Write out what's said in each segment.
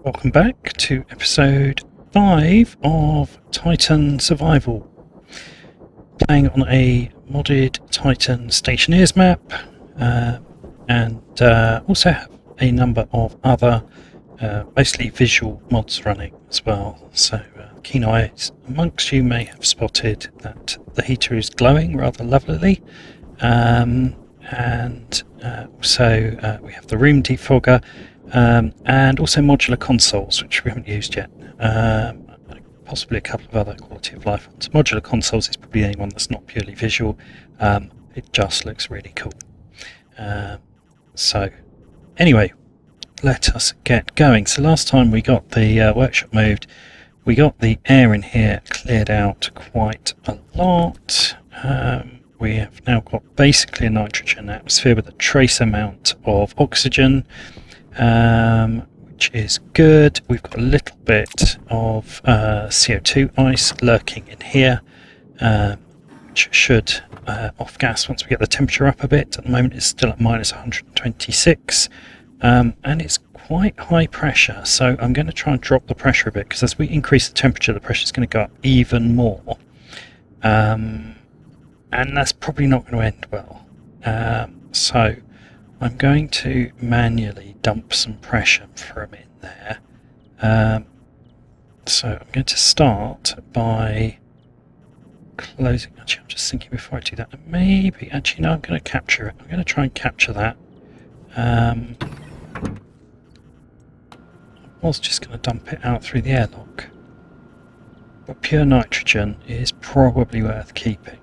Welcome back to episode 5 of Titan Survival. Playing on a modded Titan Stationeers map, and also have a number of other mostly visual mods running as well. So keen eyes amongst you may have spotted that the heater is glowing rather lovelily, and also we have the room defogger. And also modular consoles, which we haven't used yet. Possibly a couple of other quality of life ones. Modular consoles is probably the only one that's not purely visual. It just looks really cool. So, anyway, let us get going. So last time we got the workshop moved, we got the air in here cleared out quite a lot. We have now got basically a nitrogen atmosphere with a trace amount of oxygen. Which is good. We've got a little bit of CO2 ice lurking in here, which should off gas once we get the temperature up a bit. At the moment it's still at minus 126, and it's quite high pressure, so I'm going to try and drop the pressure a bit, because as we increase the temperature the pressure is going to go up even more, and that's probably not going to end well. So I'm going to manually dump some pressure from in there. So I'm going to start by closing. Actually, I'm just thinking before I do that, maybe, actually, no, I'm going to capture it. I'm going to try and capture that. I was just going to dump it out through the airlock. But pure nitrogen is probably worth keeping.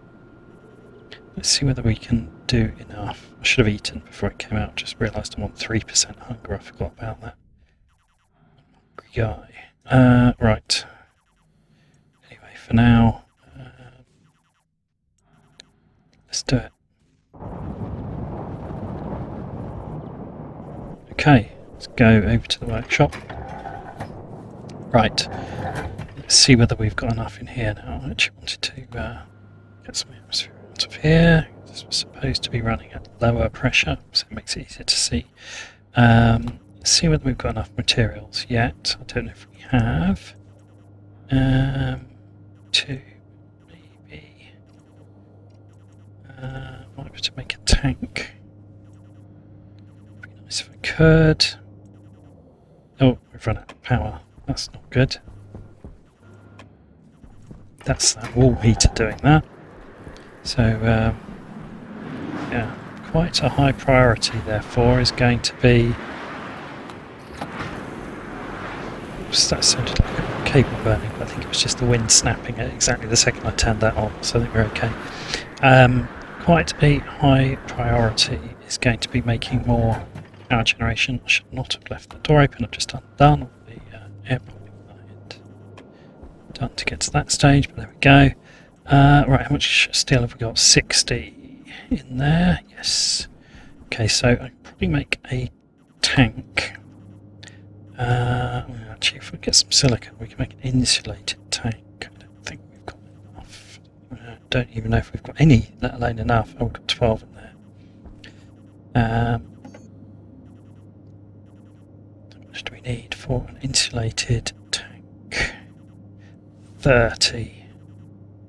Let's see whether we can do enough. I should have eaten before it came out. Just realised I'm on 3% hunger. I forgot about that. Hungry guy. Right. Anyway, for now, let's do it. Okay, let's go over to the workshop. Right. Let's see whether we've got enough in here now. I actually wanted to get some atmosphere out of here. This was supposed to be running at lower pressure, so it makes it easier to see. Let's see whether we've got enough materials yet. I don't know if we have. Two, maybe. Might be able to make a tank. Be nice if I could. Oh, we've run out of power. That's not good. That's that wall heater doing that. So, yeah, quite a high priority, therefore, is going to be... Oops, that sounded like a cable burning, but I think it was just the wind snapping at exactly the second I turned that on, so I think we're okay. Quite a high priority is going to be making more power generation. I should not have left the door open. I've just undone all the air piping that I had done to get to that stage, but there we go. Right, how much steel have we got? 60 in there, yes. Okay, so I can probably make a tank. Actually, if we get some silicon, we can make an insulated tank. I don't think we've got enough. I don't even know if we've got any, let alone enough. Oh, we've got 12 in there. How much do we need for an insulated tank? 30.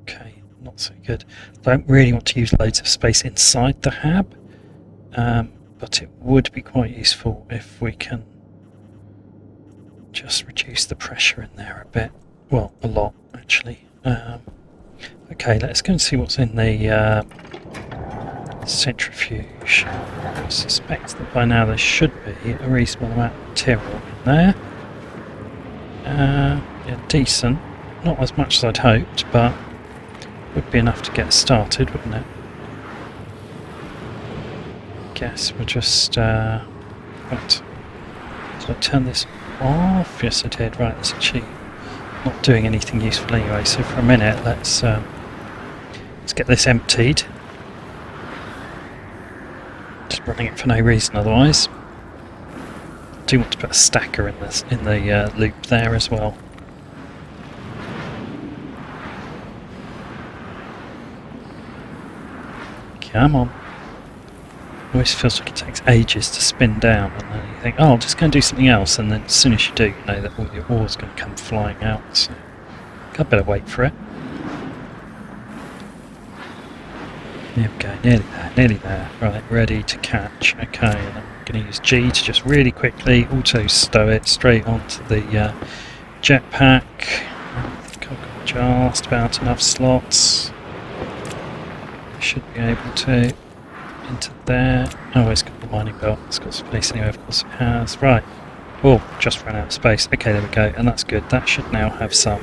Okay, not so good. I don't really want to use loads of space inside the hab, but it would be quite useful if we can just reduce the pressure in there a bit. Well, a lot, actually. Okay, let's go and see what's in the centrifuge. I suspect that by now there should be a reasonable amount of material in there. Yeah, decent. Not as much as I'd hoped, but would be enough to get started, wouldn't it? Guess we'll just... What? Did I turn this off? Yes, I did. Right, it's actually not doing anything useful anyway, so for a minute let's get this emptied. Just running it for no reason otherwise. I do want to put a stacker in this in the loop there as well. Come on. always feels like it takes ages to spin down, and then you think, oh, I'll just go and do something else, and then as soon as you do, you know that all your ore's going to come flying out, so I better wait for it. There we go, nearly there. Right, ready to catch. Okay, and I'm going to use G to just really quickly auto stow it straight onto the jetpack. I think I've got just about enough slots. Should be able to into there. Oh, it's got the mining belt. It's got space anyway, of course it has. Right. Oh, just ran out of space. Okay, there we go, and that's good. That should now have some.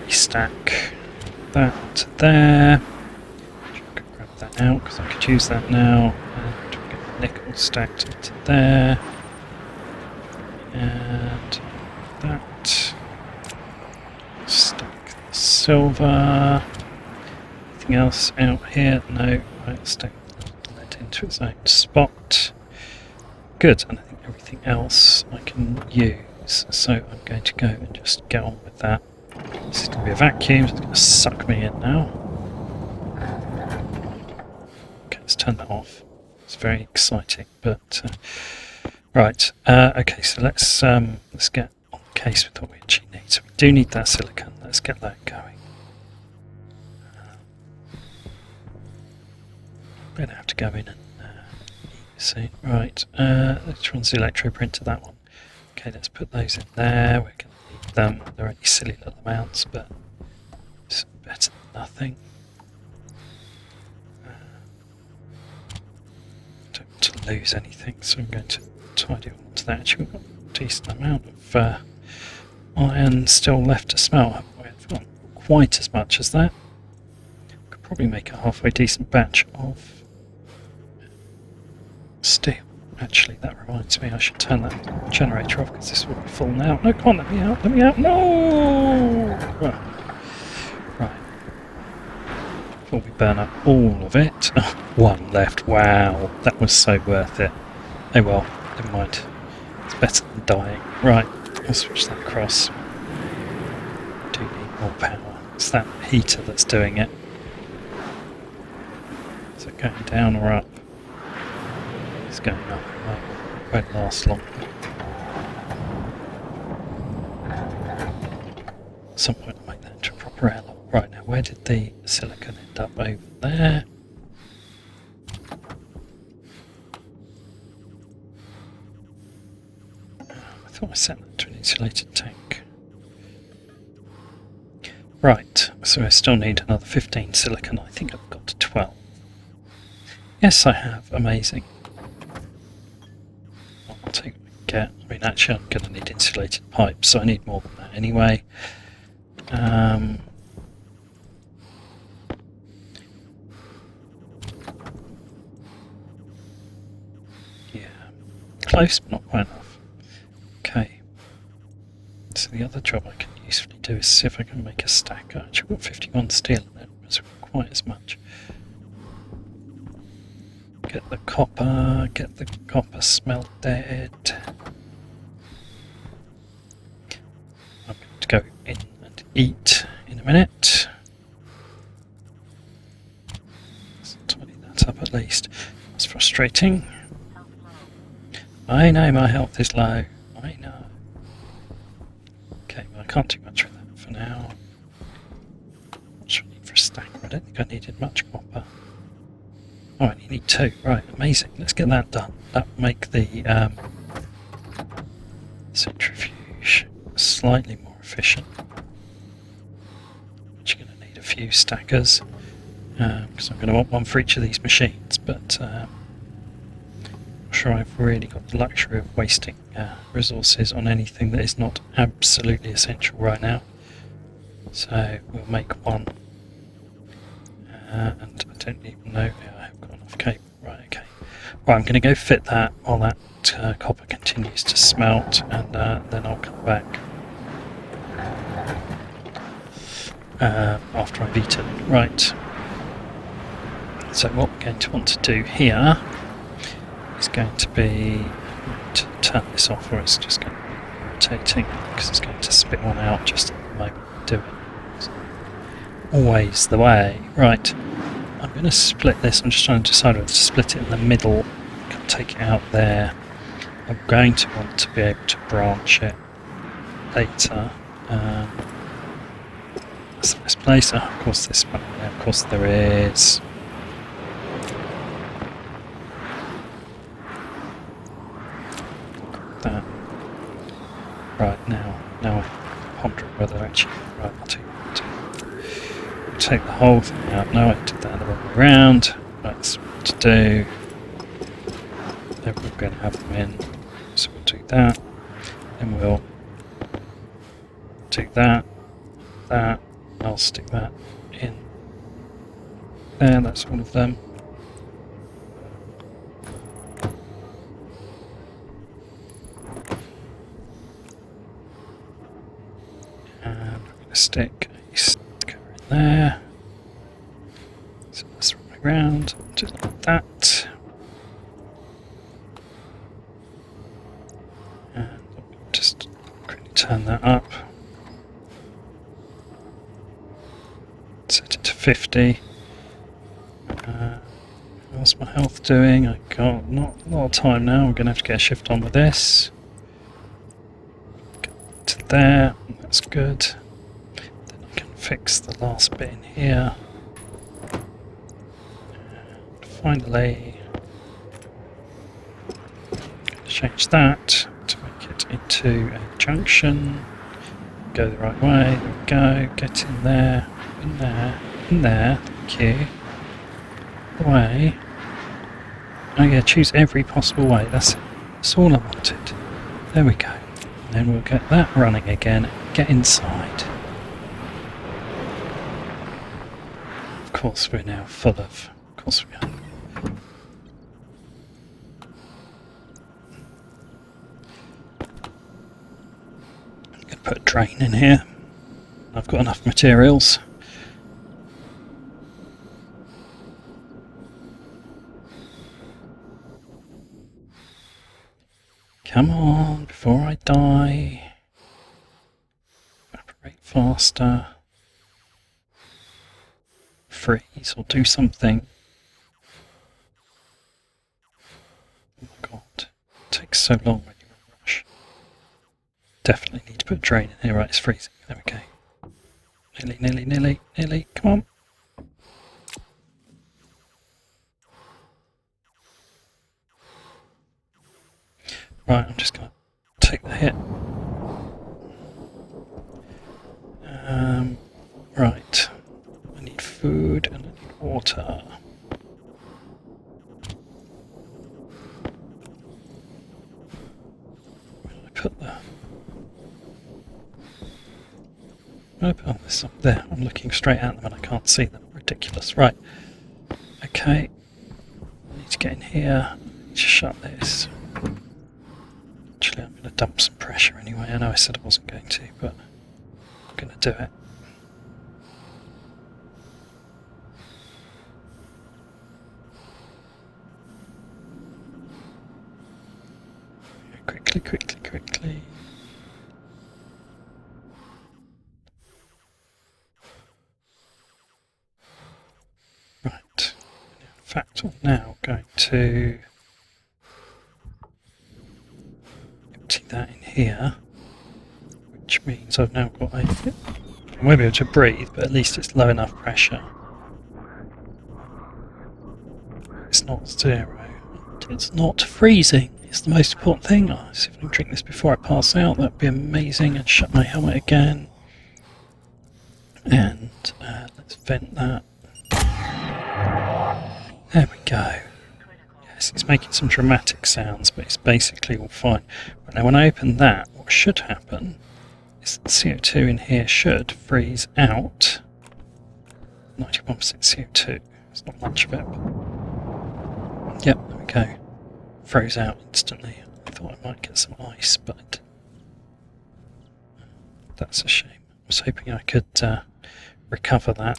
Restack that there. Grab that out because I could use that now. And get nickel stacked into there. And that. Stack the silver. Anything else out here? No. Right, stack that into its own spot. Good, and I think everything else I can use. So I'm going to go and just get on with that. This is going to be a vacuum, so it's going to suck me in now. Okay, let's turn that off. It's very exciting, but right. Okay, so let's get on the case with what we actually need. So we do need that silicon. Let's get that going. I'm going to have to go in and see. Right, let's run the electro printer. That one. Okay, let's put those in there. We're going to need them. They're only silly little amounts, but it's better than nothing. Don't want to lose anything, so I'm going to tidy all to that. Actually, we've got a decent amount of iron still left to smelt. We've got quite as much as that. Could probably make a halfway decent batch of steel. Actually, that reminds me, I should turn that generator off because this will be full now. No, come on, let me out, let me out. No! Right. Before we burn up all of it. Oh, one left. Wow, that was so worth it. Oh well, never mind. It's better than dying. Right, I'll switch that across. Do need more power. It's that heater that's doing it. Is it going down or up? It's going up. It won't last long. At some point I'll make that into a proper airlock. Right, now where did the silicon end up? Over there. I thought I set that to an insulated tank. Right, so I still need another 15 silicon. I think I've got to 12. Yes, I have. Amazing. I'll take what I can get. I mean, actually, I'm going to need insulated pipes, so I need more than that anyway. Yeah, close, but not quite enough. Okay. So the other job I can usefully do is see if I can make a stack. Actually, I've got 51 steel in it, so quite as much. Get the copper smelted. I'm going to go in and eat in a minute. Let's tidy that up at least. That's frustrating. I know my health is low. I know. Okay, well I can't do much with that for now. What should I need for a stack? I don't think I needed much copper. Oh, I only need 2. Right, amazing. Let's get that done. That will make the centrifuge slightly more efficient. But you're going to need a few stackers because I'm going to want one for each of these machines. But I'm not sure I've really got the luxury of wasting resources on anything that is not absolutely essential right now. So we'll make one. And I don't even know. Yeah, I've got enough cable. Right, okay. Right, I'm going to go fit that while that copper continues to smelt, and then I'll come back after I've eaten. Right. So what we're going to want to do here is going to be to turn this off, or it's just going to be rotating because it's going to spit one out just at the moment. Do it. Always the way. Right. going to split this. I'm just trying to decide whether to split it in the middle. Can take it out there. I'm going to want to be able to branch it later. That's a nice place. Oh, of course, this one. Yeah, of course, there is. That. Right now I'm pondering whether actually. Right, I'll take what I'll take the whole thing out. No, I did that the wrong way around. That's what to do. Then we're going to have them in. So we'll do that. Then we'll do that. That. I'll stick that in there. That's all of them. And we're going to stick a sticker in there. So that's the wrong way around. Just like that. And I'll just quickly turn that up. Set it to 50. How's my health doing? I got not a lot of time now. I'm going to have to get a shift on with this. Go to there. That's good. Then I can fix the last bit in here. And finally, change that to make it into a junction. Go the right way. There we go. Get in there. In there. In there. Thank you. The way. I'm going to choose every possible way. That's it. That's all I wanted. There we go. And then we'll get that running again. Get inside. Of course, we're now full of. Of course, we are. I'm going to put a drain in here. I've got enough materials. Come on, before I die. Evaporate faster. Freeze or do something. Oh my god. It takes so long when you're in a rush. Definitely need to put a drain in here. Right, it's freezing. There we go. Nearly. Come on. Right, I'm just going to take the hit. Right. I need food and I need water. Where did I put that? Where did I put this up there? I'm looking straight at them and I can't see them. Ridiculous. Right. Okay. I need to get in here. I need to shut this. Actually, I'm going to dump some pressure anyway. I know I said I wasn't going to, but I'm going to do it. Quickly. Right. In fact, I'm now going to empty that in here, which means I've now got a... I won't be able to breathe, but at least it's low enough pressure. It's not zero. It's not freezing. It's the most important thing. Oh, see if I can drink this before I pass out. That'd be amazing. And shut my helmet again. And let's vent that. There we go. Yes, it's making some dramatic sounds, but it's basically all fine. Right, now when I open that, what should happen is the CO2 in here should freeze out. 91% CO2. It's not much of it, but yep, there we go. Froze out instantly. I thought I might get some ice, but that's a shame. I was hoping I could recover that.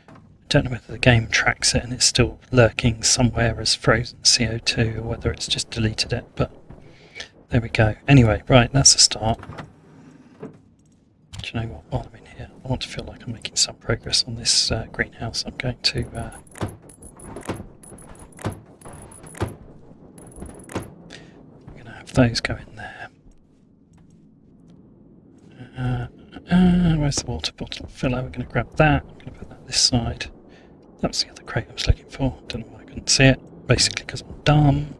I don't know whether the game tracks it and it's still lurking somewhere as frozen CO2 or whether it's just deleted it, but there we go. Anyway, right, that's a start. Do you know what? While I'm in here, I want to feel like I'm making some progress on this greenhouse. I'm going to those go in there. Where's the water bottle filler? We're going to grab that. I'm going to put that this side. That's the other crate I was looking for. Don't know why I couldn't see it. Basically because I'm dumb.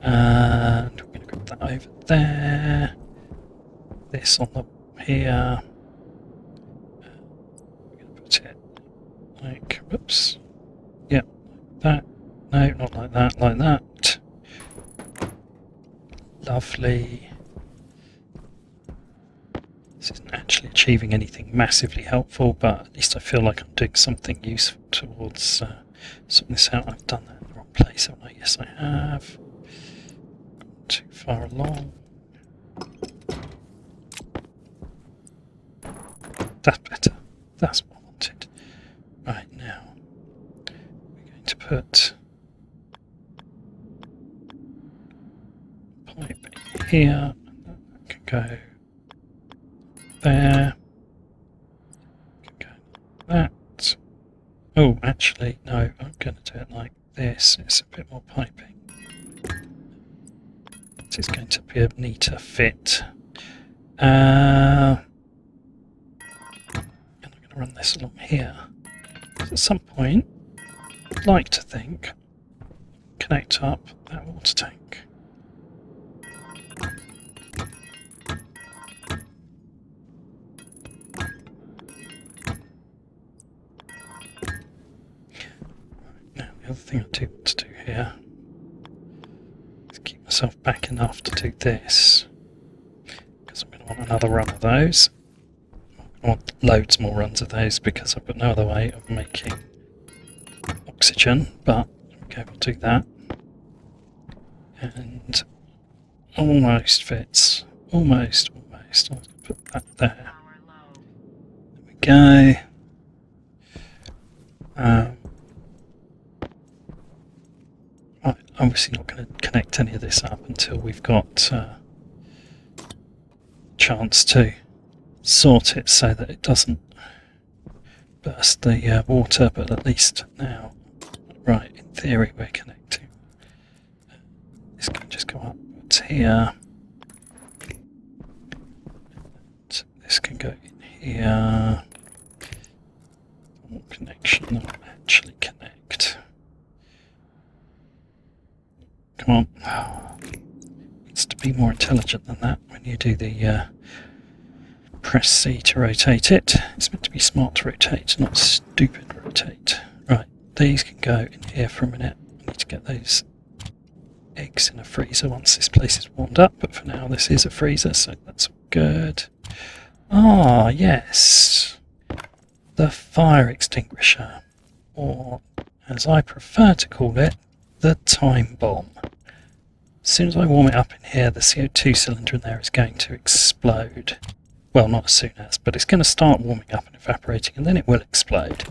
And we're going to grab that over there. This on the here. We're going to put it like, whoops. Yep, like that. No, not like that, like that. Lovely. This isn't actually achieving anything massively helpful, but at least I feel like I'm doing something useful towards sorting this out. I've done that in the wrong place, haven't I? Yes, I have. Gone too far along. That's better. That's what I wanted. Right, now we're going to put pipe in here, and that can go there. Can go like that. Oh, actually, no, I'm going to do it like this. It's a bit more piping. This is going to be a neater fit. And I'm going to run this along here. At some point, I'd like to think, connect up that water tank. Now, the other thing I do want to do here is keep myself back enough to do this, because I'm going to want another run of those. I want loads more runs of those because I've got no other way of making oxygen, but okay, we'll do that. And almost fits. Almost. I'll put that there. There we go. I'm obviously not going to connect any of this up until we've got a chance to sort it so that it doesn't burst the water, but at least now, right, in theory we're connecting. This can just go up to here. This can go in here. Connection, not actually connect. Come on. Needs to be more intelligent than that when you do the press C to rotate it. It's meant to be smart to rotate, not stupid rotate. Right, these can go in here for a minute. I need to get those eggs in a freezer once this place is warmed up, but for now this is a freezer, so that's good. Ah, yes. The fire extinguisher, or as I prefer to call it, the time bomb. As soon as I warm it up in here, the CO2 cylinder in there is going to explode. Well, not as soon as, but it's going to start warming up and evaporating, and then it will explode.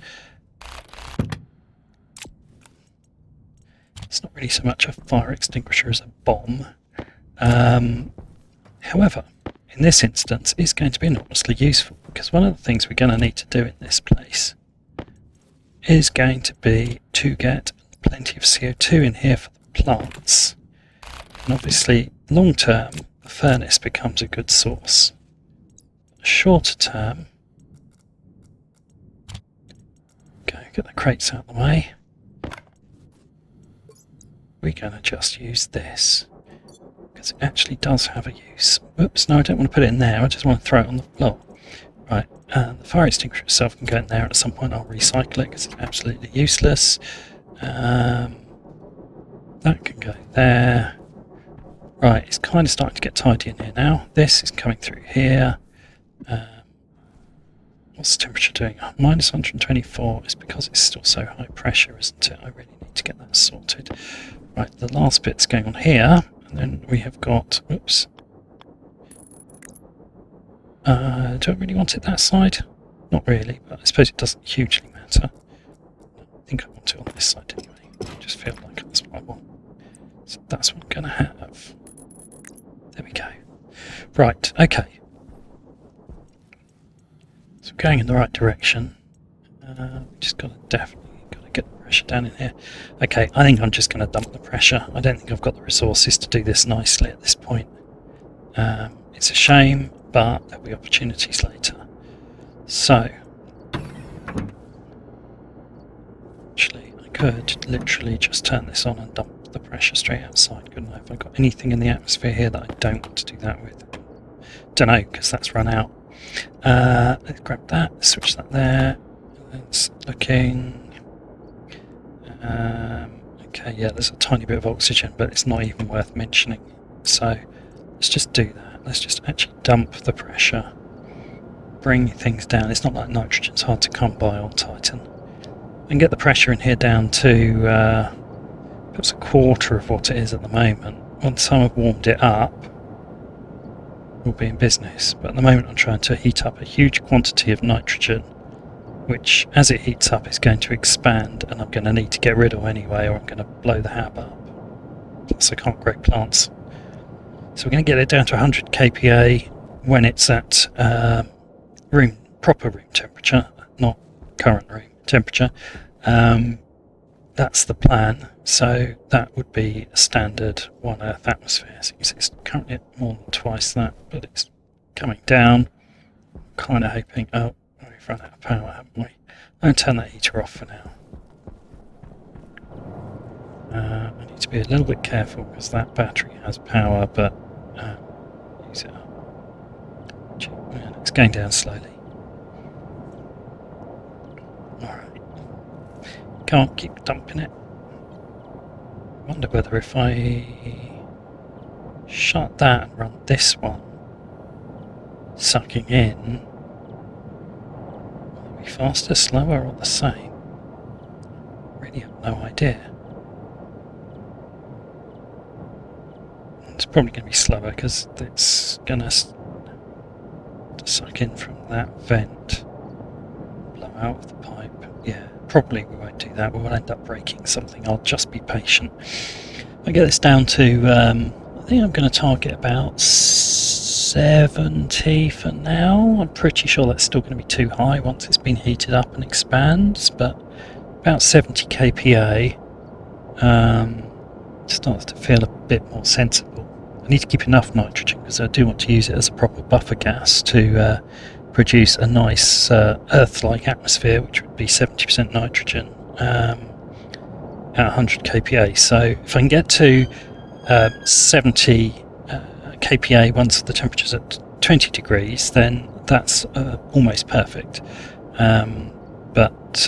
It's not really so much a fire extinguisher as a bomb. However, in this instance, it's going to be enormously useful, because one of the things we're going to need to do in this place is going to be to get plenty of CO2 in here for the plants. And obviously, long term, the furnace becomes a good source. Shorter term, go get the crates out of the way. We're going to just use this because it actually does have a use. Oops, no, I don't want to put it in there. I just want to throw it on the floor. Right, the fire extinguisher itself can go in there, and at some point I'll recycle it because it's absolutely useless. That can go there. Right, it's kind of starting to get tidy in here now. This is coming through here. What's the temperature doing? Minus 124 is because it's still so high pressure, isn't it? I really need to get that sorted. Right, the last bit's going on here, and then we have got, oops. Do I really want it that side? Not really, but I suppose it doesn't hugely matter. I think I want it on this side anyway. I just feel like that's what I want. So that's what I'm going to have. There we go. Right, okay. So we're going in the right direction. We just definitely got to get the pressure down in here. Okay, I think I'm just going to dump the pressure. I don't think I've got the resources to do this nicely at this point. It's a shame, but there'll be opportunities later. So, actually, I could literally just turn this on and dump the pressure straight outside, couldn't I? Have I got anything in the atmosphere here that I don't want to do that with? Don't know, because that's run out. Let's grab that, switch that there. It's looking. Okay, yeah, there's a tiny bit of oxygen, but it's not even worth mentioning. So let's just do that. Let's just actually dump the pressure, bring things down. It's not like nitrogen's hard to come by on Titan. And get the pressure in here down to perhaps a quarter of what it is at the moment. Once I've warmed it up, we'll be in business. But at the moment I'm trying to heat up a huge quantity of nitrogen, which as it heats up is going to expand, and I'm going to need to get rid of anyway, or I'm going to blow the hab up. Plus I can't grow plants. So we're going to get it down to 100 kPa when it's at proper room temperature, not current room temperature. That's the plan. So that would be a standard 1 Earth atmosphere. So you can see it's currently at more than twice that, but it's coming down. Kind of hoping. Oh, we've run out of power, haven't we? I'll turn that heater off for now. I need to be a little bit careful because that battery has power, but use it up. And it's going down slowly. Alright. Can't keep dumping it. I wonder whether if I shut that and run this one, sucking in, will it be faster, slower, or the same? Really have no idea. It's probably going to be slower because it's going to suck in from that vent, blow out of the pipe. Yeah, probably we won't do that. We'll end up breaking something. I'll just be patient. I'll get this down to, I think I'm going to target about 70 for now. I'm pretty sure that's still going to be too high once it's been heated up and expands, but about 70 kPa starts to feel a bit more sensible. I need to keep enough nitrogen because I do want to use it as a proper buffer gas to produce a nice Earth-like atmosphere, which would be 70% nitrogen at 100 kPa. So if I can get to 70 kPa once the temperature's at 20 degrees, then that's almost perfect. But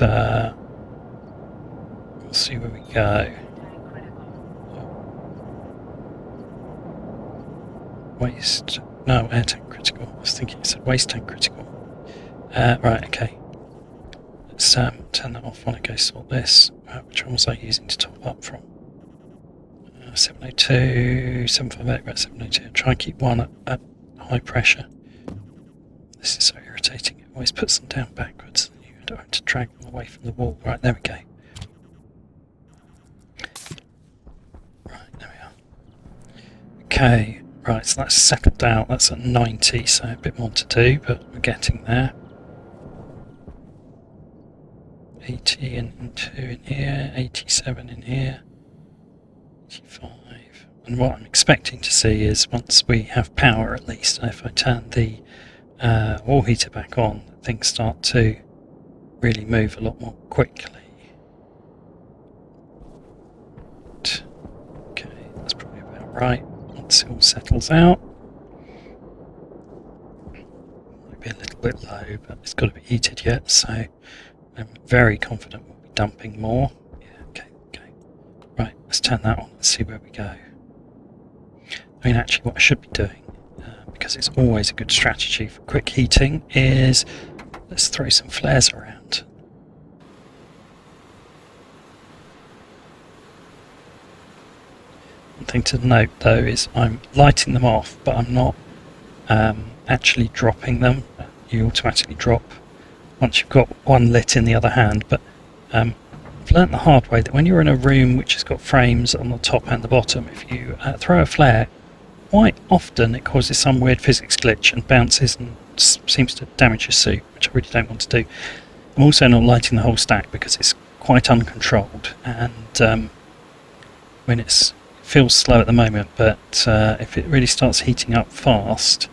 we'll see where we go. Waste, no, air tank critical. I was thinking it said waste tank critical. Right, okay. Let's turn that off when I go sort this. Which one was I using to top up from? 702, 758, right, 702. Try and keep one at high pressure. This is so irritating. It always puts them down backwards. You don't have to drag them away from the wall. Right, there we go. Right, there we are. Okay. Right, so that's settled out, that's at 90, so a bit more to do, but we're getting there. 80 and 2 in here, 87 in here, 85. And what I'm expecting to see is once we have power at least, if I turn the wall heater back on, things start to really move a lot more quickly. Okay, that's probably about right. Once it all settles out, might be a little bit low, but it's got to be heated yet, so I'm very confident we'll be dumping more. Yeah, okay. Right, let's turn that on and see where we go. I mean, actually what I should be doing, because it's always a good strategy for quick heating, is let's throw some flares around. One thing to note though is I'm lighting them off, but I'm not actually dropping them. You automatically drop once you've got one lit in the other hand, but I've learnt the hard way that when you're in a room which has got frames on the top and the bottom, if you throw a flare, quite often it causes some weird physics glitch and bounces and seems to damage your suit, which I really don't want to do. I'm also not lighting the whole stack because it's quite uncontrolled, and when it's feels slow at the moment, but if it really starts heating up fast,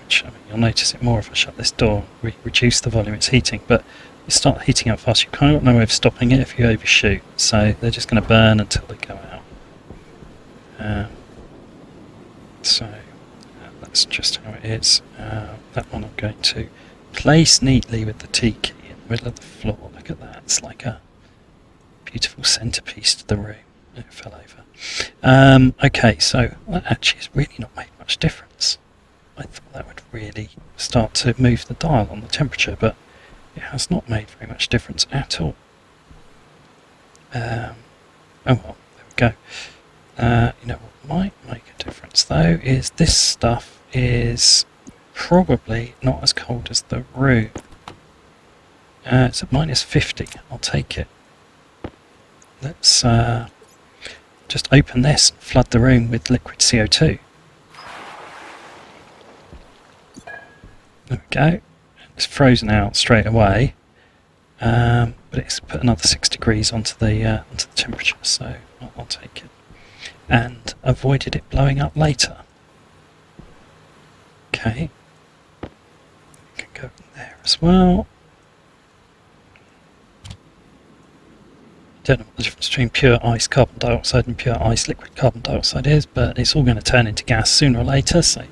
which I mean, you'll notice it more if I shut this door, reduce the volume it's heating, but you start heating up fast, you kind of got no way of stopping it if you overshoot, so they're just going to burn until they go out. So that's just how it is. That one I'm going to place neatly with the T key in the middle of the floor. Look at that, it's like a beautiful centrepiece to the room. It fell over. Okay, so that actually has really not made much difference. I thought that would really start to move the dial on the temperature, but it has not made very much difference at all. Oh well, there we go. You know what might make a difference though is this stuff is probably not as cold as the room. It's at -50. I'll take it. Let's just open this and flood the room with liquid CO2. There we go. It's frozen out straight away, but it's put another 6 degrees onto the temperature, so I'll take it. And avoided it blowing up later. Okay. Can go in there as well. Don't know what the difference between pure ice carbon dioxide and pure ice liquid carbon dioxide is, but it's all going to turn into gas sooner or later, so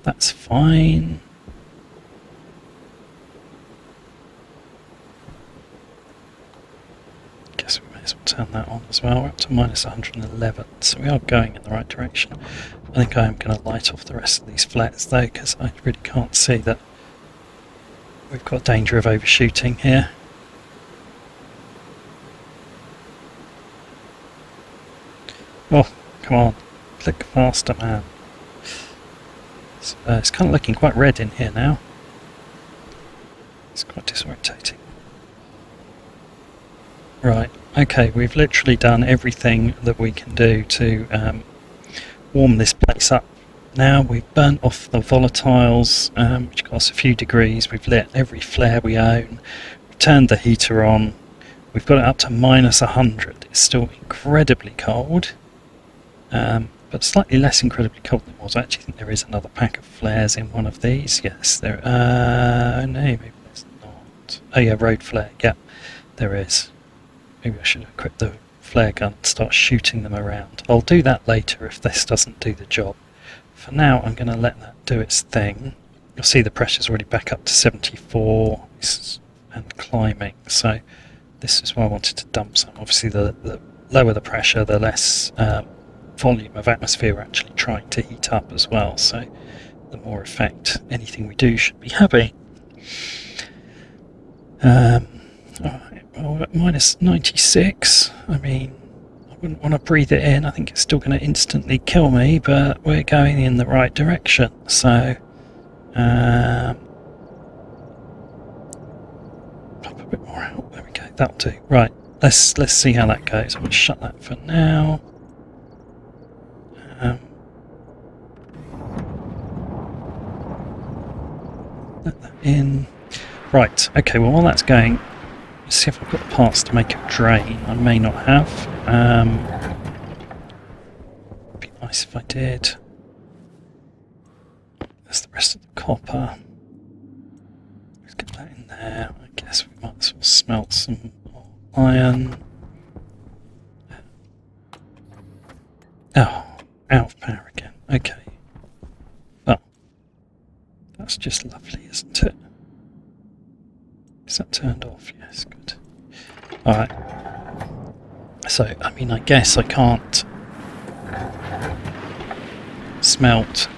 that's fine. Guess we may as well turn that on as well. We're up to -111, so we are going in the right direction. I think I am going to light off the rest of these flares though, because I really can't see that we've got danger of overshooting here. Oh, come on, click faster, man. It's kind of looking quite red in here now. It's quite disorientating. Right, okay, we've literally done everything that we can do to warm this place up. Now we've burnt off the volatiles, which cost a few degrees. We've lit every flare we own. We've turned the heater on. We've got it up to -100. It's still incredibly cold. But slightly less incredibly cold than it was. I actually think there is another pack of flares in one of these. Yes, there. No, maybe there's not. Oh yeah, road flare. Yeah, there is. Maybe I should equip the flare gun and start shooting them around. I'll do that later if this doesn't do the job. For now, I'm going to let that do its thing. You'll see the pressure's already back up to 74 and climbing. So this is why I wanted to dump some. Obviously, the lower the pressure, the less volume of atmosphere we're actually trying to heat up as well, so the more effect anything we do should be having. Alright, well, at -96, I mean, I wouldn't want to breathe it in. I think it's still going to instantly kill me, but we're going in the right direction, so pop a bit more out. There we go, that'll do. Right, let's see how that goes. I'm going to shut that for now. Let that in. Right, okay, well while that's going, let's see if I've got the parts to make a drain. I may not have. It'd be nice if I did. There's the rest of the copper. Let's get that in there. I guess we might as well smelt some iron. Oh, out of power again. Okay. Oh. That's just lovely, isn't it? Is that turned off? Yes, good. Alright. So, I mean, I guess I can't smelt,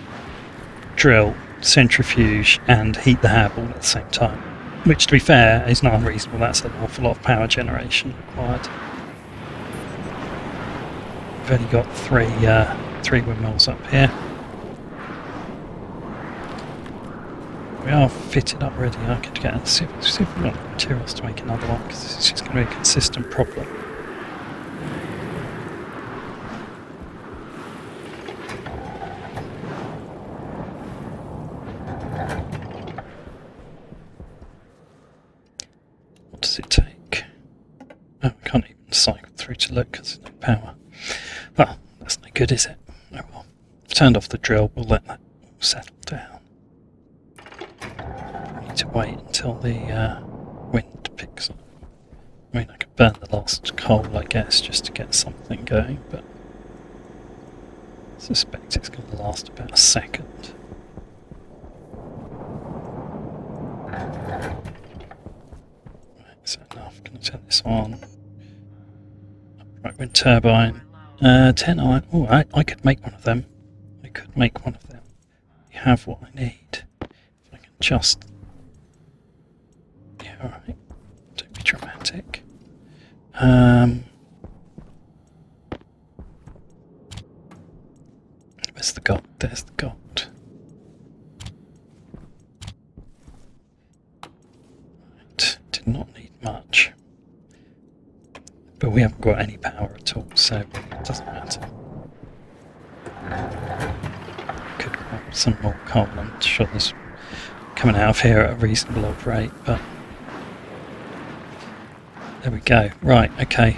drill, centrifuge, and heat the hab all at the same time. Which, to be fair, is not unreasonable. That's an awful lot of power generation required. We've only got three windmills up here. We are fitted up ready. I could get see if we've got the materials to make another one, because this is just going to be a consistent problem. What does it take? Oh, I can't even cycle through to look because there's no power. Well, that's no good, is it? Oh well. Turned off the drill, we'll let that settle down. We need to wait until the wind picks up. I mean, I could burn the last coal, I guess, just to get something going, but I suspect it's going to last about a second. Right, is that enough? Can I turn this on? Right, wind turbine. 10 iron. Oh, I could make one of them. I could make one of them. You have what I need. If I can just... Yeah, alright. Don't be dramatic. Where's the gold? There's the gold. Right, did not need much. But we haven't got any power at all, so it doesn't matter. Could grab some more coal. I'm sure there's coming out of here at a reasonable old rate, but there we go. Right, okay.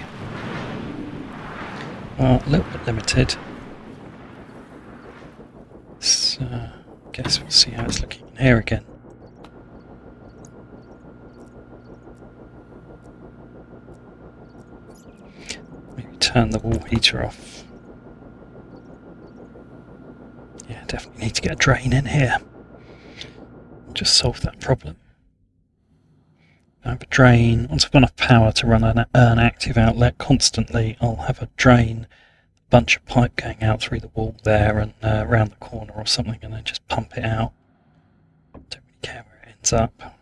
Well, a little bit limited. So, I guess we'll see how it's looking in here again. Maybe turn the wall heater off. Yeah, definitely need to get a drain in here. Just solve that problem. I have a drain. Once I've got enough power to run an active outlet constantly, I'll have a drain, a bunch of pipe going out through the wall there and around the corner or something, and then just pump it out. Don't really care where it ends up.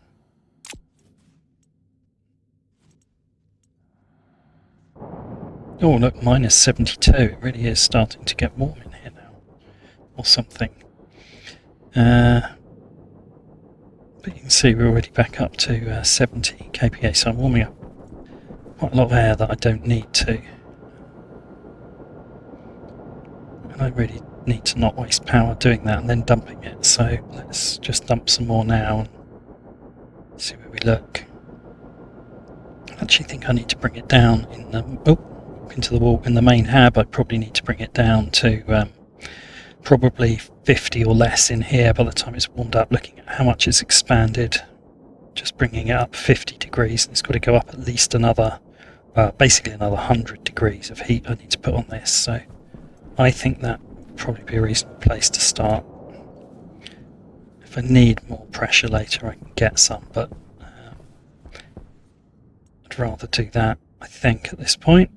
Oh look, minus 72. It really is starting to get warm in here now. Or something. But you can see we're already back up to 70 kPa, so I'm warming up quite a lot of air that I don't need to. And I really need to not waste power doing that and then dumping it, so let's just dump some more now and see where we look. I actually think I need to bring it down in the... into the wall. In the main hab, I probably need to bring it down to probably 50 or less in here by the time it's warmed up, looking at how much it's expanded. Just bringing it up 50 degrees, and it's got to go up at least another, basically another 100 degrees of heat I need to put on this, so I think that would probably be a reasonable place to start. If I need more pressure later, I can get some, but I'd rather do that, I think, at this point.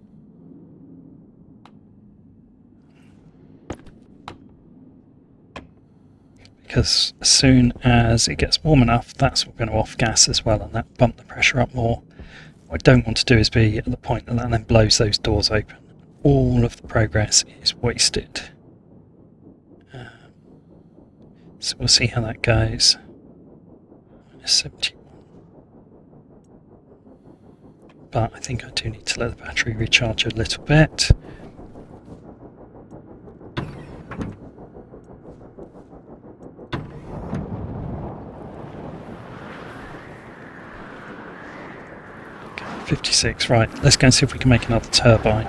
Because as soon as it gets warm enough, that's going to off gas as well, and that bump the pressure up more. What I don't want to do is be at the point that then blows those doors open. All of the progress is wasted. So we'll see how that goes. Minus 71. But I think I do need to let the battery recharge a little bit. Okay, 56, right, let's go and see if we can make another turbine.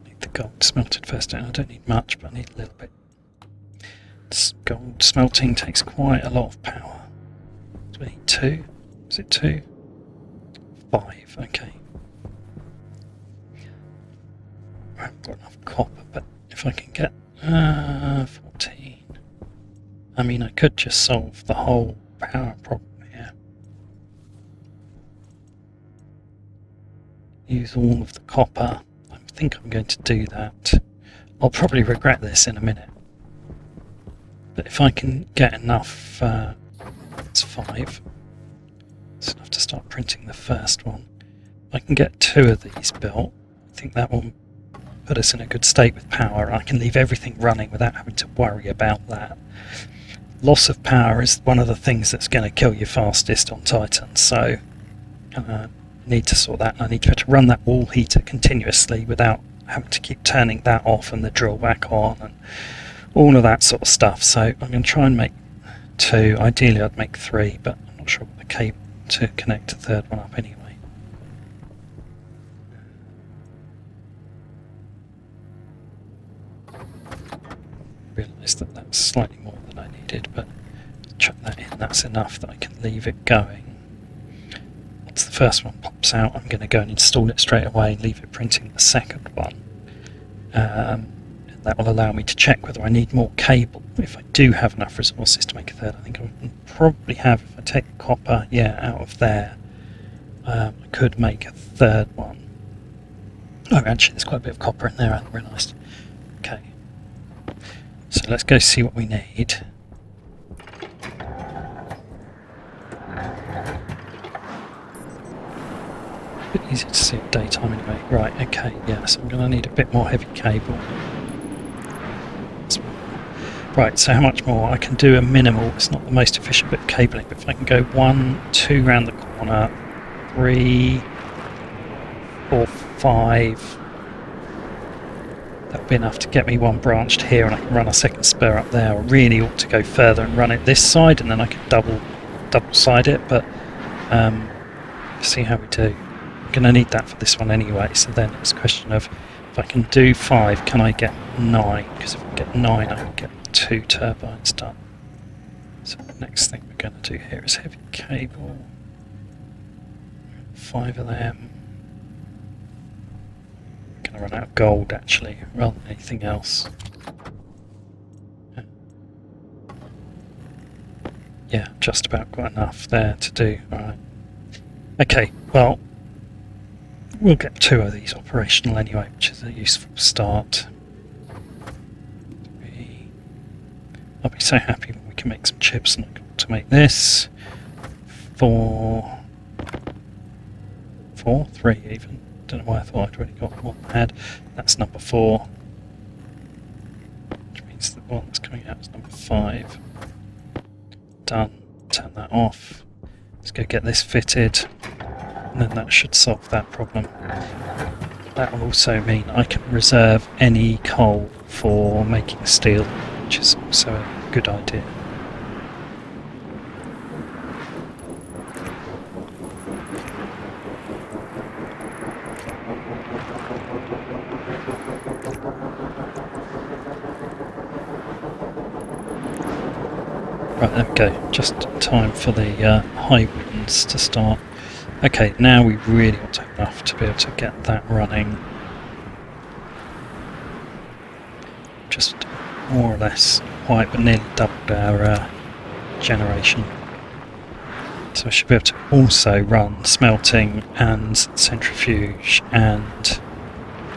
Need the gold smelted first. I don't need much, but I need a little bit. Gold smelting takes quite a lot of power. Do we need 2? Is it 2? 5, okay. I haven't got enough copper, but if I can get 14. I mean, I could just solve the whole power problem here. Use all of the copper. I think I'm going to do that. I'll probably regret this in a minute. But if I can get enough, that's 5. It's enough to start printing the first one. If I can get 2 of these built, I think that will put us in a good state with power. I can leave everything running without having to worry about that. Loss of power is one of the things that's going to kill you fastest on Titan, so I need to sort that. I need to be able to run that wall heater continuously without having to keep turning that off and the drill back on and all of that sort of stuff. So I'm going to try and make 2. Ideally I'd make 3, but I'm not sure what the to connect a third one up anyway. Realised that that's slightly more than I needed, but chuck that in, that's enough that I can leave it going. Once the first one pops out, I'm going to go and install it straight away and leave it printing the second one. And that will allow me to check whether I need more cable. If I do have enough resources to make a third, I think I can probably have, if I take the copper, out of there, I could make a third one. Oh, actually, there's quite a bit of copper in there, I hadn't realised. Okay. So let's go see what we need. A bit easy to see at daytime anyway. Right, okay, yeah, so I'm going to need a bit more heavy cable. Right, so how much more? I can do a minimal, it's not the most efficient bit of cabling, but if I can go 1, 2 round the corner, 3, 4, 5, that'll be enough to get me one branched here, and I can run a second spur up there. I really ought to go further and run it this side, and then I can double side it, but see how we do. I'm going to need that for this one anyway, so then it's a question of, if I can do 5, can I get 9? Because if I get 9, I can get 2 turbines done. So the next thing we're going to do here is heavy cable. 5 of them. I'm going to run out of gold actually, rather than anything else. Yeah, just about got enough there to do. Alright. Okay, well, we'll get 2 of these operational anyway, which is a useful start. I'll be so happy when we can make some chips, and I can automate this. 4, 3 even. Don't know why I thought I'd already got one I had. That's number 4. Which means the one that's coming out is number 5. Done. Turn that off. Let's go get this fitted. And then that should solve that problem. That will also mean I can reserve any coal for making steel, which is also a good idea. Right, there we go, just in time for the high winds to start. Okay, now we really want to have enough to be able to get that running. Just more or less quite, but nearly doubled our generation. So I should be able to also run smelting and centrifuge and...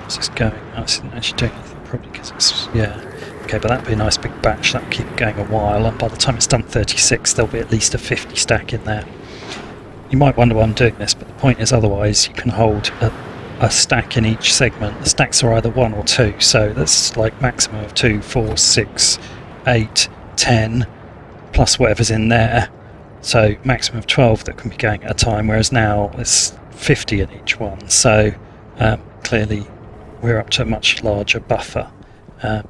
what's this going? Oh, this isn't actually doing anything, probably because it's... yeah. Okay, but that'd be a nice big batch, that'll keep going a while, and by the time it's done 36 there'll be at least a 50 stack in there. You might wonder why I'm doing this, but the point is otherwise you can hold a stack in each segment. The stacks are either 1 or 2, so that's like maximum of 2, 4, 6, 8, 10, plus whatever's in there. So maximum of 12 that can be going at a time, whereas now it's 50 in each one. So clearly we're up to a much larger buffer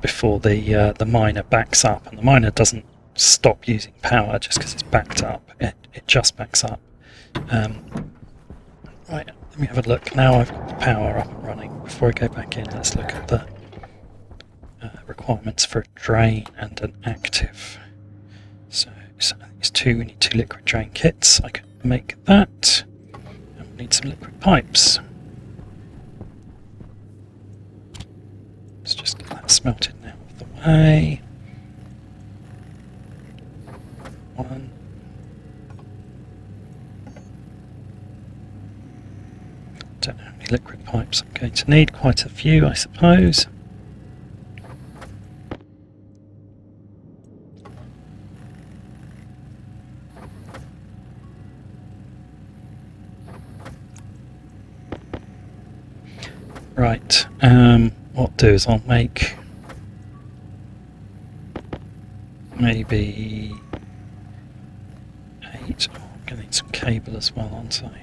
before the miner backs up. And the miner doesn't stop using power just because it's backed up. It just backs up. Right, let me have a look. Now I've got the power up and running. Before I go back in, let's look at the requirements for a drain and an active. So it's 2, we need 2 liquid drain kits. I can make that. And we need some liquid pipes. Let's just get that smelted now out of the way. 1. Don't know how many liquid pipes I'm going to need. Quite a few, I suppose. Right, what I'll do is I'll make maybe 8. Oh, I'm going to need some cable as well, aren't I?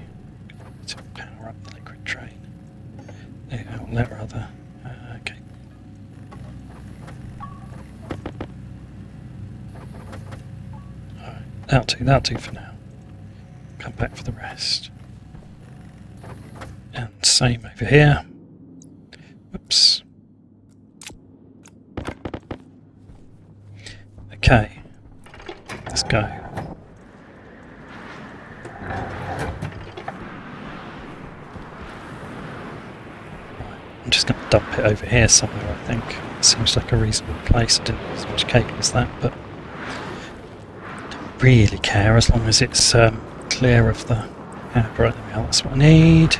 To power up the liquid train. Outlet rather. Okay. Alright, that'll do for now. come back for the rest. And same over here. Whoops. Okay, let's go. I'm just going to dump it over here somewhere, I think. It seems like a reasonable place. I didn't have as much cable as that, but don't really care as long as it's clear of the... Yeah, right, there we are, that's what I need.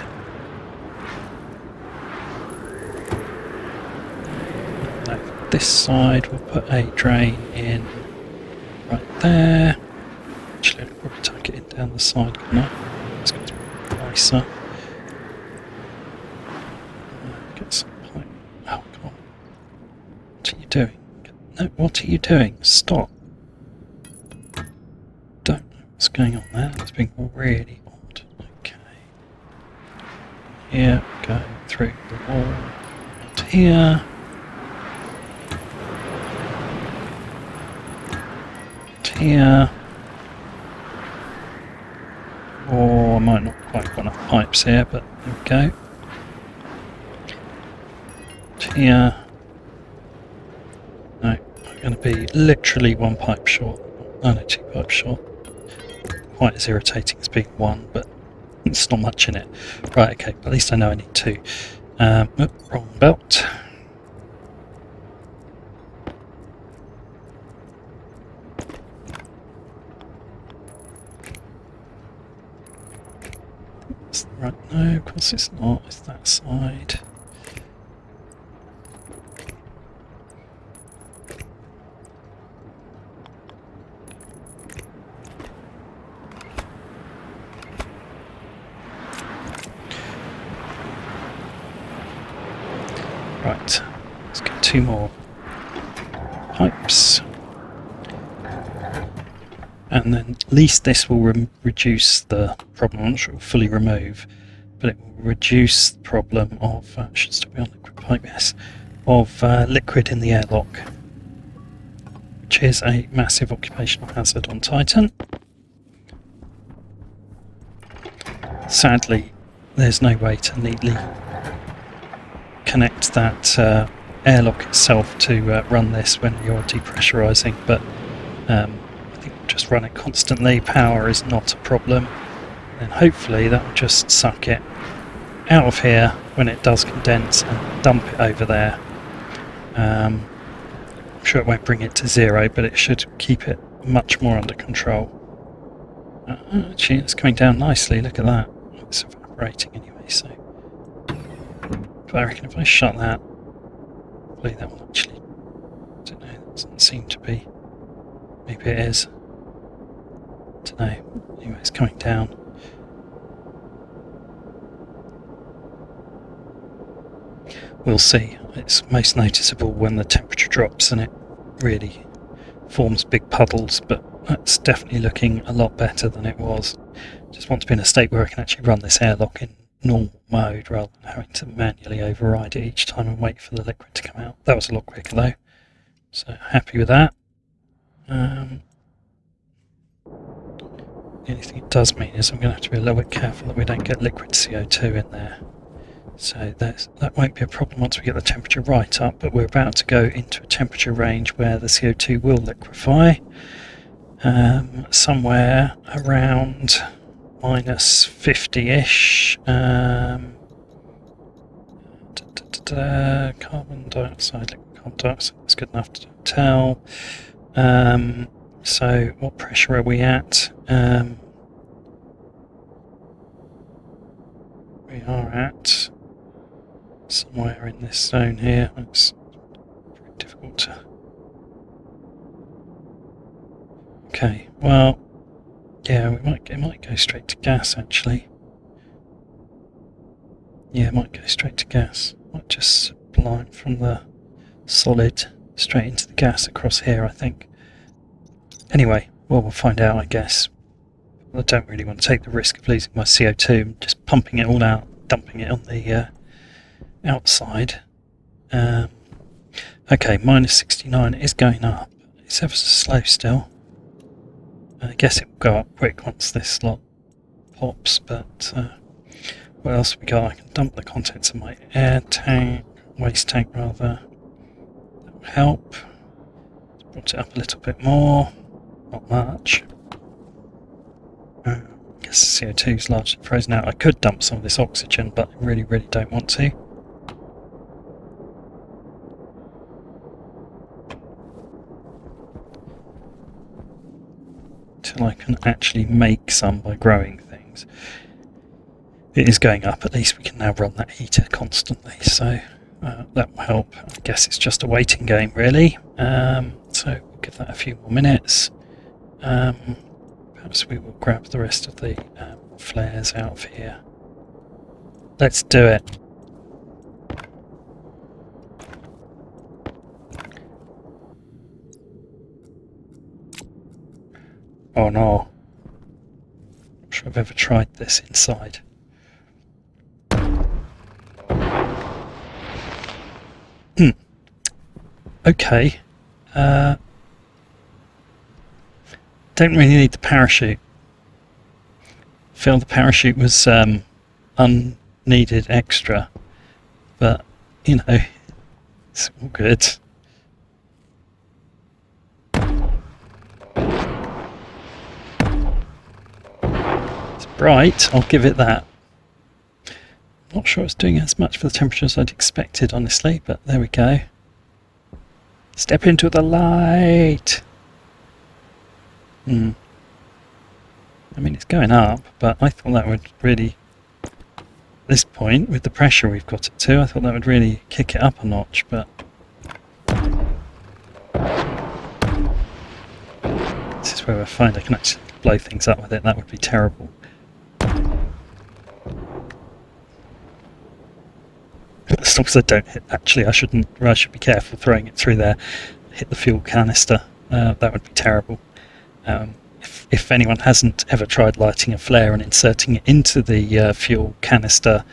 And over this side we'll put a drain in right there. Actually, I'll probably tuck it in down the side, couldn't I? It's got to be nicer. Get some pipe. Oh, come on. What are you doing? No, what are you doing? Stop. Don't know what's going on there. It's being really odd. Okay. Here, go through the wall. Out here. Here. Or I might not quite got enough pipes here, but there we go. Here. No, I'm going to be literally one pipe short. Oh no, 2 pipes short. Quite as irritating as being 1, but it's not much in it. Right, okay, but at least I know I need 2. Wrong belt. Right, no, of course it's not, it's that side. Right, let's get 2 more pipes. And then at least this will reduce the problem. I'm not sure it will fully remove, but it will reduce the problem of, should still be on liquid pipe, yes, of liquid in the airlock, which is a massive occupational hazard on Titan. Sadly, there's no way to neatly connect that airlock itself to run this when you're depressurizing, but I think we'll just run it constantly. Power is not a problem, and hopefully that will just suck it out of here when it does condense and dump it over there. I'm sure it won't bring it to 0, but it should keep it much more under control. Actually, it's coming down nicely, look at that. It's evaporating anyway, so but I reckon if I shut that, hopefully that will actually, I don't know, that doesn't seem to be, maybe it is, I don't know, anyway it's coming down. We'll see. It's most noticeable when the temperature drops and it really forms big puddles, but that's definitely looking a lot better than it was. Just want to be in a state where I can actually run this airlock in normal mode rather than having to manually override it each time and wait for the liquid to come out. That was a lot quicker though, so happy with that. The only thing it does mean is I'm going to have to be a little bit careful that we don't get liquid CO2 in there. So that won't be a problem once we get the temperature right up, but we're about to go into a temperature range where the CO2 will liquefy, somewhere around minus 50-ish. Carbon dioxide, liquid carbon dioxide, that's good enough to tell. So what pressure are we at? We are at somewhere in this zone here. It's pretty difficult to... Okay, well, yeah, it might go straight to gas actually. Yeah, it might go straight to gas. Might just sublime from the solid straight into the gas across here, I think. Anyway, well, we'll find out, I guess. I don't really want to take the risk of losing my CO2. I'm just pumping it all out, dumping it on the outside. Okay, minus 69 is going up. It's ever so slow still. I guess it will go up quick once this lot pops, but what else have we got? I can dump the contents of my air tank, waste tank rather. That will help. Brought it up a little bit more, not much. I guess the CO2 is largely frozen out. I could dump some of this oxygen, but I really, really don't want to. Until I can actually make some by growing things. It is going up, at least we can now run that heater constantly, so that will help. I guess it's just a waiting game, really. So we'll give that a few more minutes. Perhaps we will grab the rest of the flares out of here. Let's do it. Oh no. Not sure I've ever tried this inside. Okay. Don't really need the parachute. Feel the parachute was unneeded extra, but you know, it's all good. It's bright, I'll give it that. Not sure it's doing as much for the temperature as I'd expected, honestly, but there we go. Step into the light! I mean, it's going up, but I thought that would really, at this point, with the pressure we've got it to, I thought that would really kick it up a notch, but this is where I find I can actually blow things up with it. That would be terrible. As long as I don't hit, actually I should be careful throwing it through there, hit the fuel canister, that would be terrible. If anyone hasn't ever tried lighting a flare and inserting it into the fuel canister,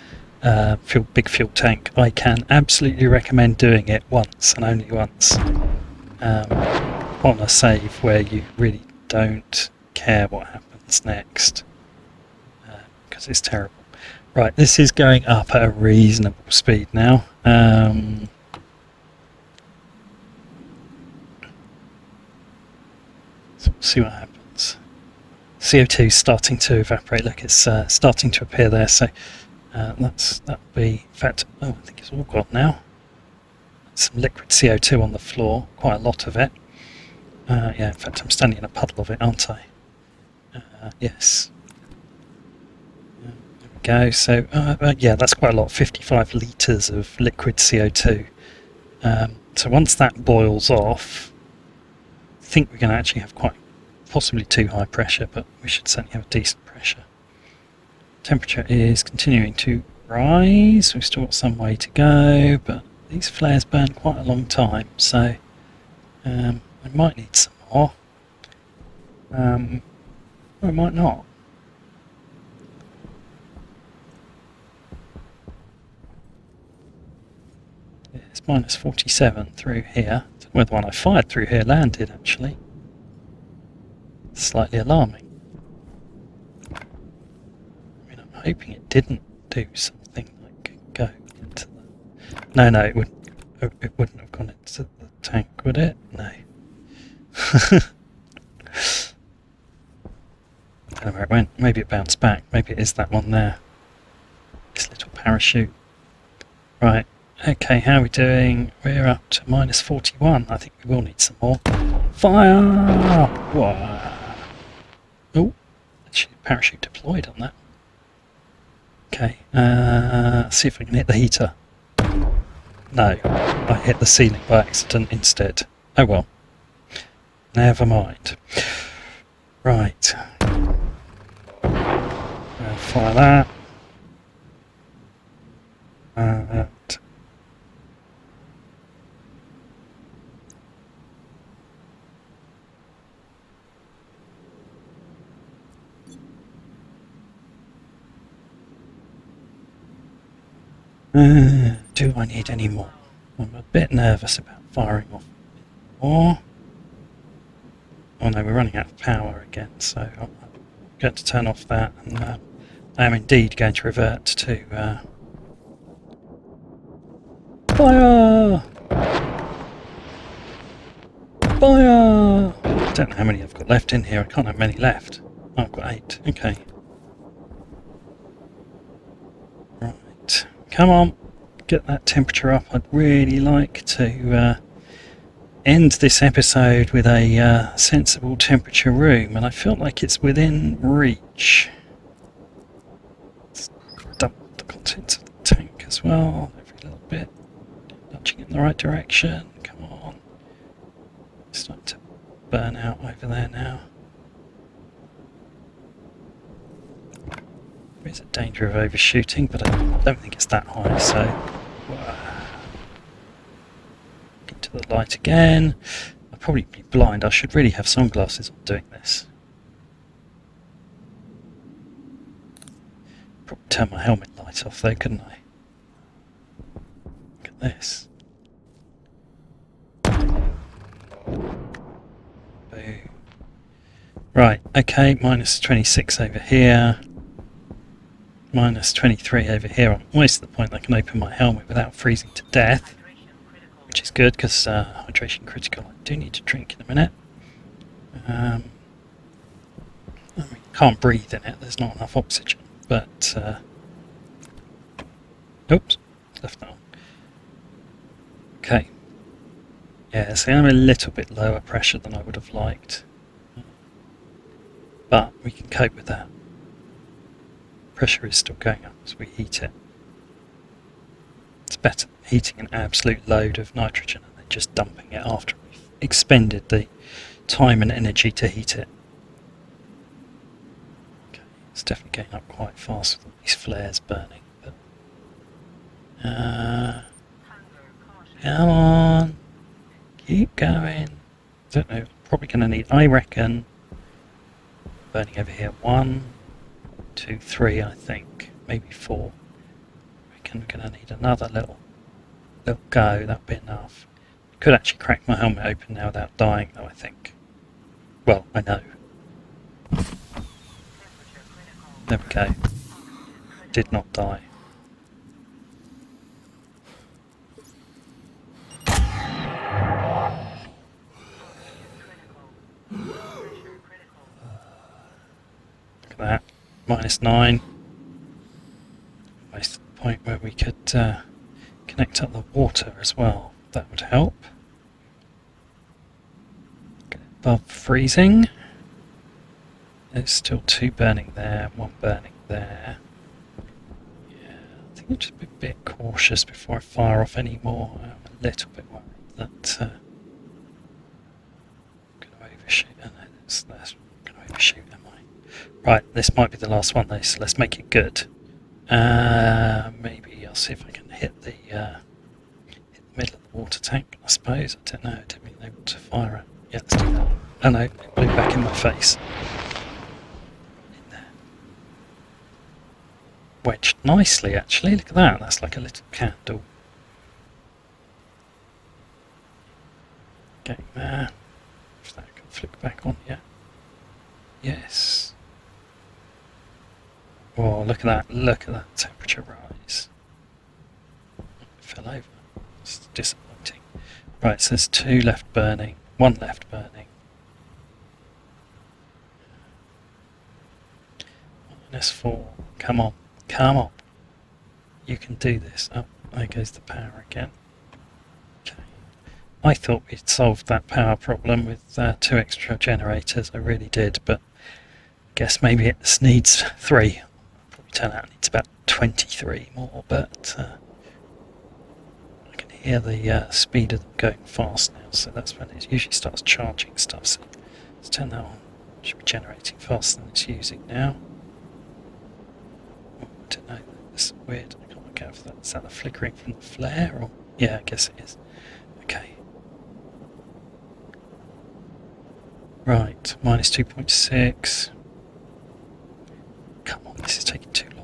big fuel tank, I can absolutely recommend doing it once and only once, on a save where you really don't care what happens next, because it's terrible. Right, this is going up at a reasonable speed now. So we'll see what happens. CO2 is starting to evaporate. Look, it's starting to appear there. So that'll be. In fact, I think it's all gone now. Some liquid CO2 on the floor, quite a lot of it. Yeah, in fact, I'm standing in a puddle of it, aren't I? Yes. There we go. So yeah, that's quite a lot. 55 litres of liquid CO2. So once that boils off, I think we're going to actually have quite possibly too high pressure, but we should certainly have a decent pressure. Temperature is continuing to rise. We've still got some way to go, but these flares burn quite a long time, so I might need some more. Or I might not. It's minus 47 through here. I don't know whether the one I fired through here landed, actually. Slightly alarming. I mean, I'm hoping it didn't do something like go into the... No, it wouldn't have gone into the tank, would it? No. I don't know where it went. Maybe it bounced back. Maybe it is that one there. This little parachute. Right. Okay, how are we doing? We're up to minus 41. I think we will need some more. Fire! Whoa. Oh, actually, parachute deployed on that. Okay, see if I can hit the heater. No, I hit the ceiling by accident instead. Oh well. Never mind. Right. I'll fire that. Do I need any more? I'm a bit nervous about firing off more. Oh no, we're running out of power again, so I'm going to turn off that and I am indeed going to revert to fire! Fire! I don't know how many I've got left in here. I can't have many left. Oh, I've got 8. Okay. Right. Come on. Get that temperature up. I'd really like to end this episode with a sensible temperature room, and I feel like it's within reach. Let's dump the contents of the tank as well, every little bit. Nudging in the right direction. Come on. It's starting to burn out over there now. There is a danger of overshooting, but I don't think it's that high, so... Into the light again. I'll probably be blind. I should really have sunglasses on doing this. Probably turn my helmet light off though, couldn't I? Look at this. Boom. Right, okay, minus 26 over here. Minus 23 over here. I'm almost at the point I can open my helmet without freezing to death. Which is good, because hydration critical. I do need to drink in a minute. I mean, can't breathe in it, there's not enough oxygen, but... oops, left that on. Okay. Yeah, so I'm a little bit lower pressure than I would have liked. But we can cope with that. Pressure is still going up as we heat it. It's better than heating an absolute load of nitrogen and then just dumping it after we've expended the time and energy to heat it. Okay, it's definitely going up quite fast with all these flares burning. But come on, keep going. Don't know. Probably going to need. I reckon burning over here. 1, 2, 3. I think maybe 4. We're going to need another little go. That'll be enough. Could actually crack my helmet open now without dying, though. I think. Well, I know. There we go. Did not die. Look at that. -9. Almost to the point where we could connect up the water as well. That would help. Get above freezing. There's still 2 burning there, 1 burning there. Yeah, I think I'll just be a bit cautious before I fire off any more. I'm a little bit worried that I'm going to overshoot. No, that's going to overshoot, am I? Right, this might be the last one though, so let's make it good. Maybe I'll see if I can hit the middle of the water tank, I suppose. I don't know, I didn't mean able to fire it. Yeah, let's do that. Oh no, it blew back in my face. In there. Wedged nicely, actually. Look at that, that's like a little candle. Getting there. If that can flick back on, yeah. Yes. Oh, look at that temperature rise. It fell over. It's disappointing. Right, so there's 2 left burning, 1 left burning. -4. Come on, come on. You can do this. Oh, there goes the power again. Okay. I thought we'd solved that power problem with 2 extra generators. I really did, but I guess maybe it needs 3. Turn out it needs about 23 more, but I can hear the speed of them going fast now, so that's when it usually starts charging stuff. So let's turn that on. It should be generating faster than it's using now. Oh, I don't know, that's weird. I can't work out if that is that the flickering from the flare, or yeah, I guess it is. Okay. Right, -2.6. Come on, this is taking too long.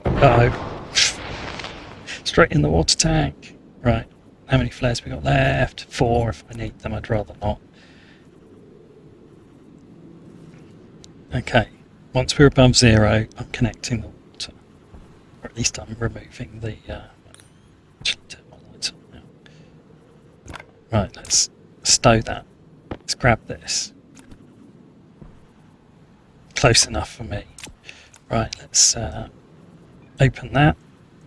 Uh-oh. Straight in the water tank. Right, how many flares we got left? 4 if I need them, I'd rather not. Okay, once we're above 0, I'm connecting the water. Or at least I'm removing the... actually, turn my lights on now. Right, let's stow that. Let's grab this. Close enough for me. Right, let's open that.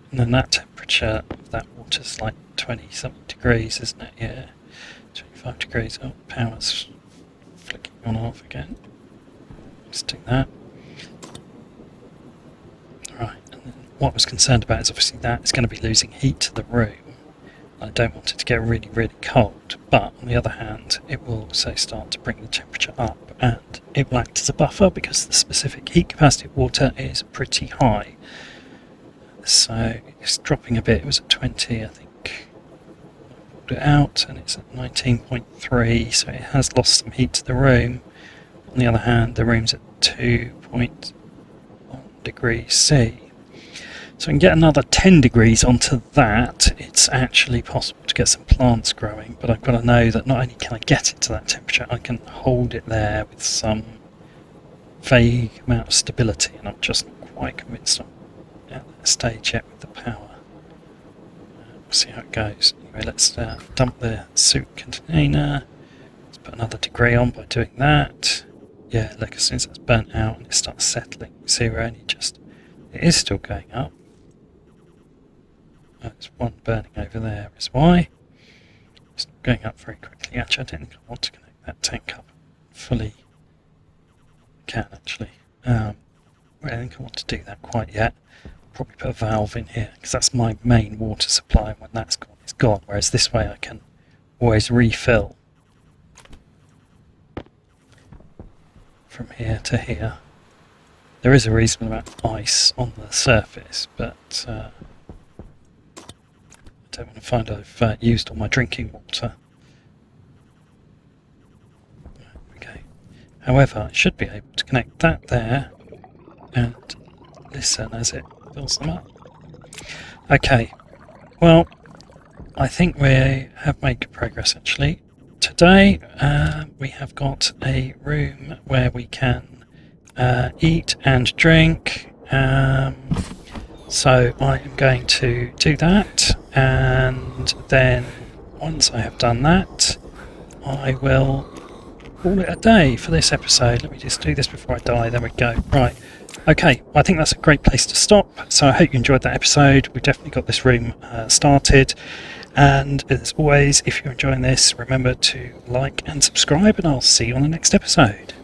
And then that temperature of that water's like 20-something degrees, isn't it? Yeah, 25 degrees. Oh, power's flicking on off again. Let's do that. Right, and then what I was concerned about is obviously that it's going to be losing heat to the room. I don't want it to get really, really cold, but on the other hand, it will also start to bring the temperature up, and it will act as a buffer because the specific heat capacity of water is pretty high. So it's dropping a bit. It was at 20, I think. I pulled it out, and it's at 19.3, so it has lost some heat to the room. On the other hand, the room's at 2.1 degrees C. So we can get another 10 degrees onto that. It's actually possible to get some plants growing, but I've got to know that not only can I get it to that temperature, I can hold it there with some vague amount of stability, and I'm just not quite convinced I'm at that stage yet with the power. We'll see how it goes. Anyway, let's dump the soup container. Let's put another degree on by doing that. Yeah, look, as soon as it's burnt out and it starts settling, see we're only just... It is still going up. There's one burning over there is why. It's not going up very quickly. Actually, I don't think I want to connect that tank up fully. Can actually. I don't think I want to do that quite yet. Probably put a valve in here because that's my main water supply, and when that's gone, it's gone. Whereas this way I can always refill from here to here. There is a reasonable amount of ice on the surface, but I don't want to find I've used all my drinking water. There we go. However, I should be able to connect that there and listen as it fills them up. Okay, well, I think we have made good progress actually. Today we have got a room where we can eat and drink. So I am going to do that, and then once I have done that, I will call it a day for this episode. Let me just do this before I die. There we go. Right. Okay, I think that's a great place to stop. So I hope you enjoyed that episode. We've definitely got this room started. And as always, if you're enjoying this, remember to like and subscribe, and I'll see you on the next episode.